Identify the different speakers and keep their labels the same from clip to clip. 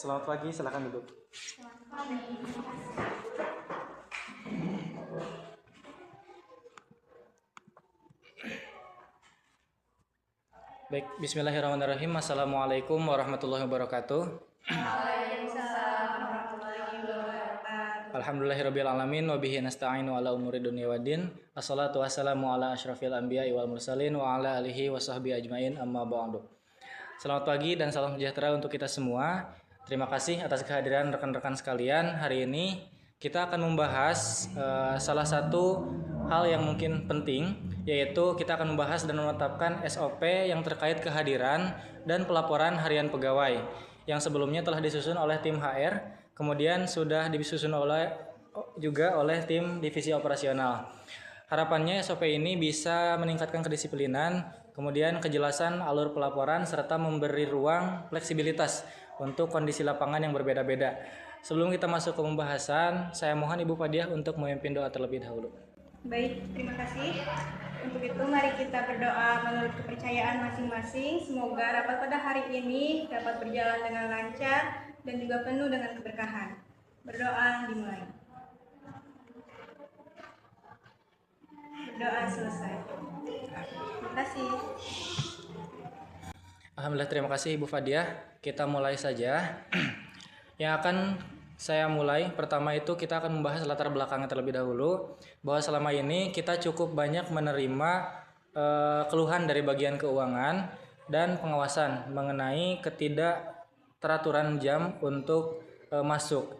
Speaker 1: Selamat pagi, silakan duduk. Baik, bismillahirrahmanirrahim. Assalamualaikum warahmatullahi wabarakatuh.
Speaker 2: Waalaikumsalam warahmatullahi wabarakatuh.
Speaker 1: Alhamdulillahirabbil alamin wa bihi nasta'inu ala umuri dunya waddin. Wassalatu wassalamu ala asyrafil anbiya'i wal mursalin wa ala alihi wa sahbihi ajmain amma ba'du. Selamat pagi dan salam sejahtera untuk kita semua. Terima kasih atas kehadiran rekan-rekan sekalian. Hari ini kita akan membahas salah satu hal yang mungkin penting, yaitu kita akan membahas dan menetapkan SOP yang terkait kehadiran dan pelaporan harian pegawai yang sebelumnya telah disusun oleh tim HR, kemudian sudah disusun juga oleh tim divisi operasional. Harapannya SOP ini bisa meningkatkan kedisiplinan, kemudian kejelasan alur pelaporan, serta memberi ruang fleksibilitas untuk kondisi lapangan yang berbeda-beda. Sebelum kita masuk ke pembahasan, saya mohon Ibu Fadiah untuk memimpin doa terlebih dahulu.
Speaker 2: Baik, terima kasih. Untuk itu mari kita berdoa menurut kepercayaan masing-masing. Semoga rapat pada hari ini dapat berjalan dengan lancar dan juga penuh dengan keberkahan. Berdoa dimulai. Berdoa selesai. Terima kasih.
Speaker 1: Alhamdulillah, terima kasih Ibu Fadiah. Kita mulai saja. Yang akan saya mulai, pertama itu kita akan membahas latar belakangnya terlebih dahulu, bahwa selama ini kita cukup banyak menerima keluhan dari bagian keuangan dan pengawasan mengenai ketidakteraturan jam untuk masuk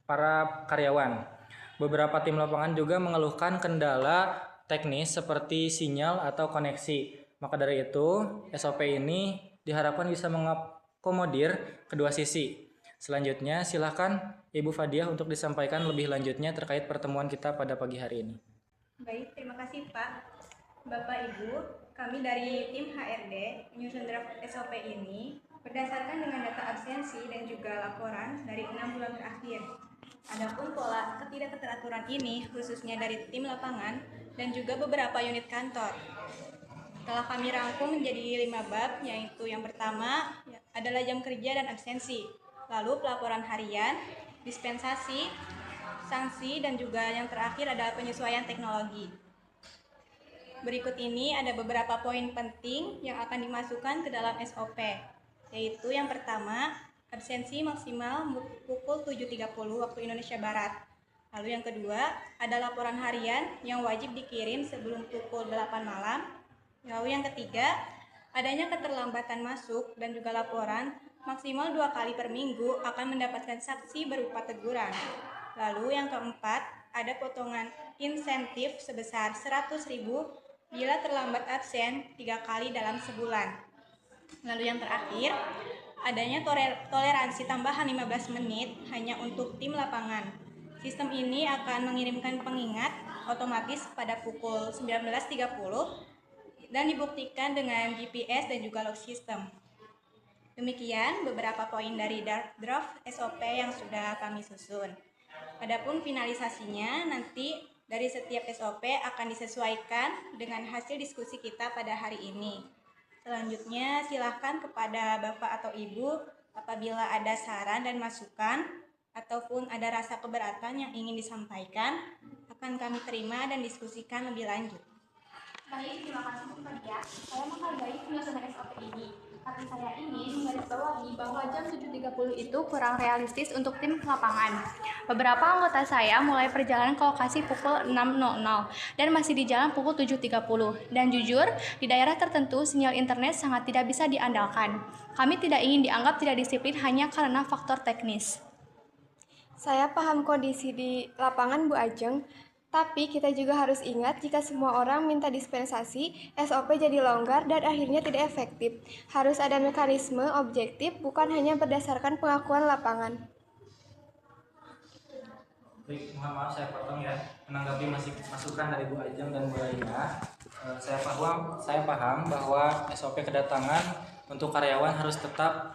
Speaker 1: para karyawan. Beberapa tim lapangan juga mengeluhkan kendala teknis seperti sinyal atau koneksi. Maka dari itu, SOP ini diharapkan bisa mengakomodir kedua sisi. Selanjutnya, silakan Ibu Fadiah untuk disampaikan lebih lanjutnya terkait pertemuan kita pada pagi hari ini.
Speaker 2: Baik, terima kasih Pak. Bapak Ibu, kami dari tim HRD menyusun draft SOP ini berdasarkan dengan data absensi dan juga laporan dari 6 bulan terakhir. Adapun pola ketidakteraturan ini khususnya dari tim lapangan dan juga beberapa unit kantor. Telah kami rangkum menjadi 5 bab, yaitu yang pertama adalah jam kerja dan absensi. Lalu pelaporan harian, dispensasi, sanksi, dan juga yang terakhir adalah penyesuaian teknologi. Berikut ini ada beberapa poin penting yang akan dimasukkan ke dalam SOP, yaitu yang pertama, absensi maksimal pukul 7.30 waktu Indonesia Barat. Lalu yang kedua, ada laporan harian yang wajib dikirim sebelum pukul 8 malam. Lalu yang ketiga, adanya keterlambatan masuk dan juga laporan maksimal 2 kali per minggu akan mendapatkan sanksi berupa teguran. Lalu yang keempat, ada potongan insentif sebesar 100.000 bila terlambat absen 3 kali dalam sebulan. Lalu yang terakhir, adanya toleransi tambahan 15 menit hanya untuk tim lapangan. Sistem ini akan mengirimkan pengingat otomatis pada pukul 19.30 dan dibuktikan dengan GPS dan juga log system. Demikian beberapa poin dari draft SOP yang sudah kami susun. Adapun finalisasinya nanti dari setiap SOP akan disesuaikan dengan hasil diskusi kita pada hari ini. Selanjutnya silahkan kepada Bapak atau Ibu apabila ada saran dan masukan ataupun ada rasa keberatan yang ingin disampaikan akan kami terima dan diskusikan lebih lanjut.
Speaker 3: Baik, terima kasih Bu Fadia. Saya menghargai penyusunan SOP ini. Tapi saya ingin menggarisbawahi bahwa jam 7.30 itu kurang realistis untuk tim lapangan. Beberapa anggota saya mulai perjalanan ke lokasi pukul 6.00 dan masih di jalan pukul 7.30. Dan jujur, di daerah tertentu sinyal internet sangat tidak bisa diandalkan. Kami tidak ingin dianggap tidak disiplin hanya karena faktor teknis.
Speaker 4: Saya paham kondisi di lapangan Bu Ajeng, tapi kita juga harus ingat jika semua orang minta dispensasi, SOP jadi longgar dan akhirnya tidak efektif. Harus ada mekanisme objektif, bukan hanya berdasarkan pengakuan lapangan.
Speaker 1: Baik, mohon maaf saya potong ya. Menanggapi masukan dari Bu Ajeng dan Bu Raina, saya paham bahwa SOP kedatangan untuk karyawan harus tetap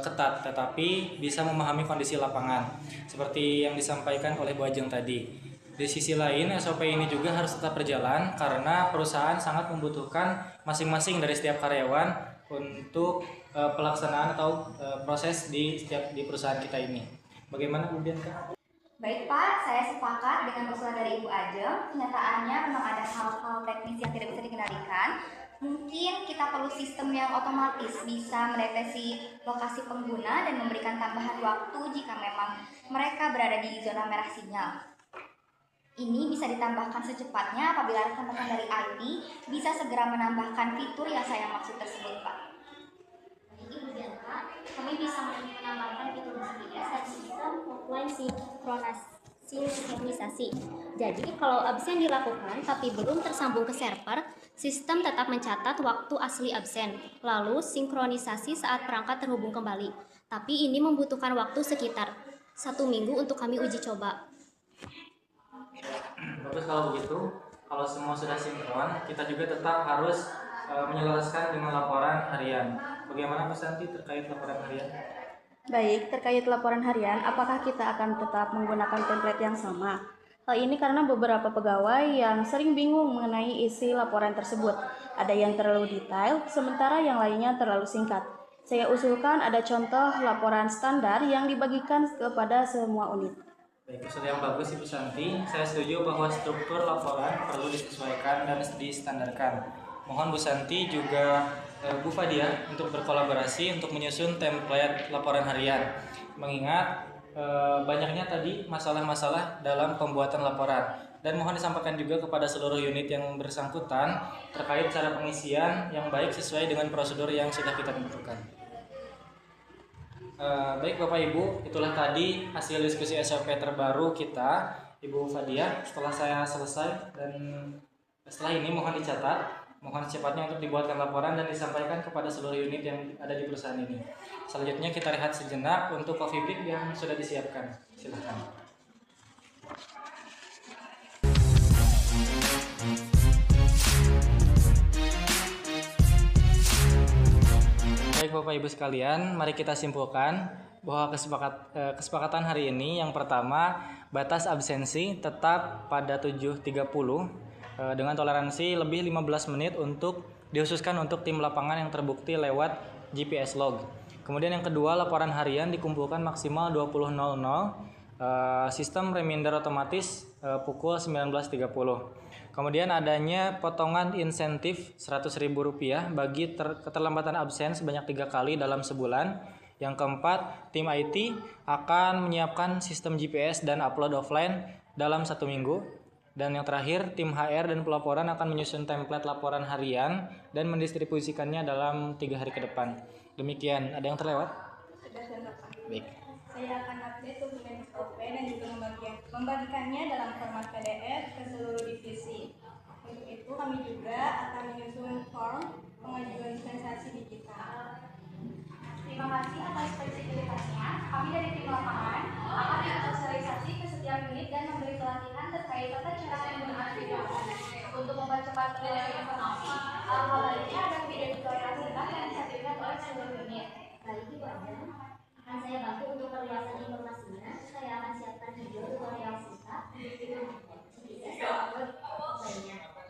Speaker 1: ketat, tetapi bisa memahami kondisi lapangan seperti yang disampaikan oleh Bu Ajeng tadi. Di sisi lain, SOP ini juga harus tetap berjalan karena perusahaan sangat membutuhkan masing-masing dari setiap karyawan untuk pelaksanaan atau proses di setiap di perusahaan kita ini. Bagaimana Bu Bianca?
Speaker 5: Baik Pak, saya sepakat dengan usulan dari Ibu Ajeng. Kenyataannya memang ada hal-hal teknis yang tidak bisa dikendalikan. Mungkin kita perlu sistem yang otomatis bisa mendeteksi lokasi pengguna dan memberikan tambahan waktu jika memang mereka berada di zona merah sinyal. Ini bisa ditambahkan secepatnya apabila rekan-rekan dari IT bisa segera menambahkan fitur yang saya maksud tersebut Pak.
Speaker 6: Ibu Bianca, kami bisa menambahkan fitur GPS dan sistem offline sinkronisasi. Jadi, kalau absen dilakukan tapi belum tersambung ke server, sistem tetap mencatat waktu asli absen, lalu sinkronisasi saat perangkat terhubung kembali. Tapi ini membutuhkan waktu sekitar 1 minggu untuk kami uji coba.
Speaker 1: Bagus kalau begitu. Kalau semua sudah sinkron, kita juga tetap harus menyelaraskan dengan laporan harian. Bagaimana Bu Santi terkait laporan harian?
Speaker 7: Baik, terkait laporan harian, apakah kita akan tetap menggunakan template yang sama? Hal ini karena beberapa pegawai yang sering bingung mengenai isi laporan tersebut. Ada yang terlalu detail, sementara yang lainnya terlalu singkat. Saya usulkan ada contoh laporan standar yang dibagikan kepada semua unit.
Speaker 1: Baik, usul yang bagus Ibu Santi. Saya setuju bahwa struktur laporan perlu disesuaikan dan distandarkan. Mohon Bu Santi juga Bu Fadia untuk berkolaborasi untuk menyusun template laporan harian. Mengingat banyaknya tadi masalah-masalah dalam pembuatan laporan. Dan mohon disampaikan juga kepada seluruh unit yang bersangkutan terkait cara pengisian yang baik sesuai dengan prosedur yang sudah kita tentukan. Baik Bapak Ibu, itulah tadi hasil diskusi SOP terbaru kita, Ibu Fadia. Setelah saya selesai dan setelah ini mohon dicatat. Mohon secepatnya untuk dibuatkan laporan dan disampaikan kepada seluruh unit yang ada di perusahaan ini. Selanjutnya kita rehat sejenak untuk coffee break yang sudah disiapkan. Silakan. Baik Bapak Ibu sekalian, mari kita simpulkan bahwa kesepakatan hari ini yang pertama, batas absensi tetap pada 7.30 dengan toleransi lebih 15 menit untuk dikhususkan untuk tim lapangan yang terbukti lewat GPS log. Kemudian yang kedua, laporan harian dikumpulkan maksimal 20.00, sistem reminder otomatis pukul 19.30. Kemudian adanya potongan insentif Rp100.000 bagi keterlambatan absen sebanyak 3 kali dalam sebulan. Yang keempat, tim IT akan menyiapkan sistem GPS dan upload offline dalam 1 minggu. Dan yang terakhir, tim HR dan pelaporan akan menyusun template laporan harian dan mendistribusikannya dalam 3 hari ke depan. Demikian, ada yang terlewat?
Speaker 2: Sudah Pak.
Speaker 1: Baik.
Speaker 2: Saya akan update dokumen SOP dan juga membagikannya dalam format PDF ke seluruh divisi. Untuk itu kami juga akan menyusun form pengajuan dispensasi digital.
Speaker 5: Terima kasih atas fleksibilitasnya. Kami dari tim lapangan akan bersosialisasi ke setiap unit dan memberi pelatihan terkait tata cara penggunaan video untuk mempercepat penyerahan informasi. Hal lainnya ada video tutorial singkat yang bisa dilihat oleh seluruh unit.
Speaker 6: Baik Ibu Ajeng, akan saya bantu untuk perluasan informasinya. Saya akan siapkan video tutorial singkat banyak.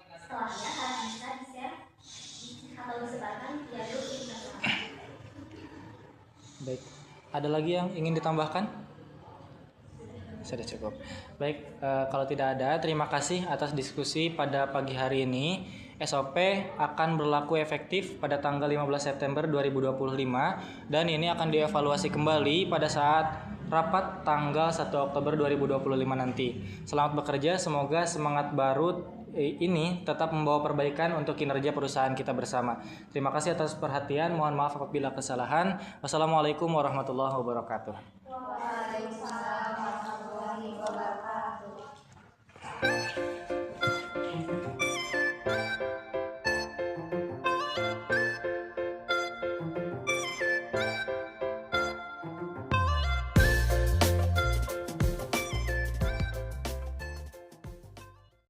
Speaker 6: Setelahnya harus bisa di-share atau disebarkan via grup internasional.
Speaker 1: Baik, ada lagi yang ingin ditambahkan? Sudah cukup. Baik, kalau tidak ada, terima kasih atas diskusi pada pagi hari ini. SOP akan berlaku efektif pada tanggal 15 September 2025 dan ini akan dievaluasi kembali pada saat rapat tanggal 1 Oktober 2025 nanti. Selamat bekerja, semoga semangat baru ini tetap membawa perbaikan untuk kinerja perusahaan kita bersama. Terima kasih atas perhatian, mohon maaf apabila kesalahan. Wassalamualaikum warahmatullahi wabarakatuh.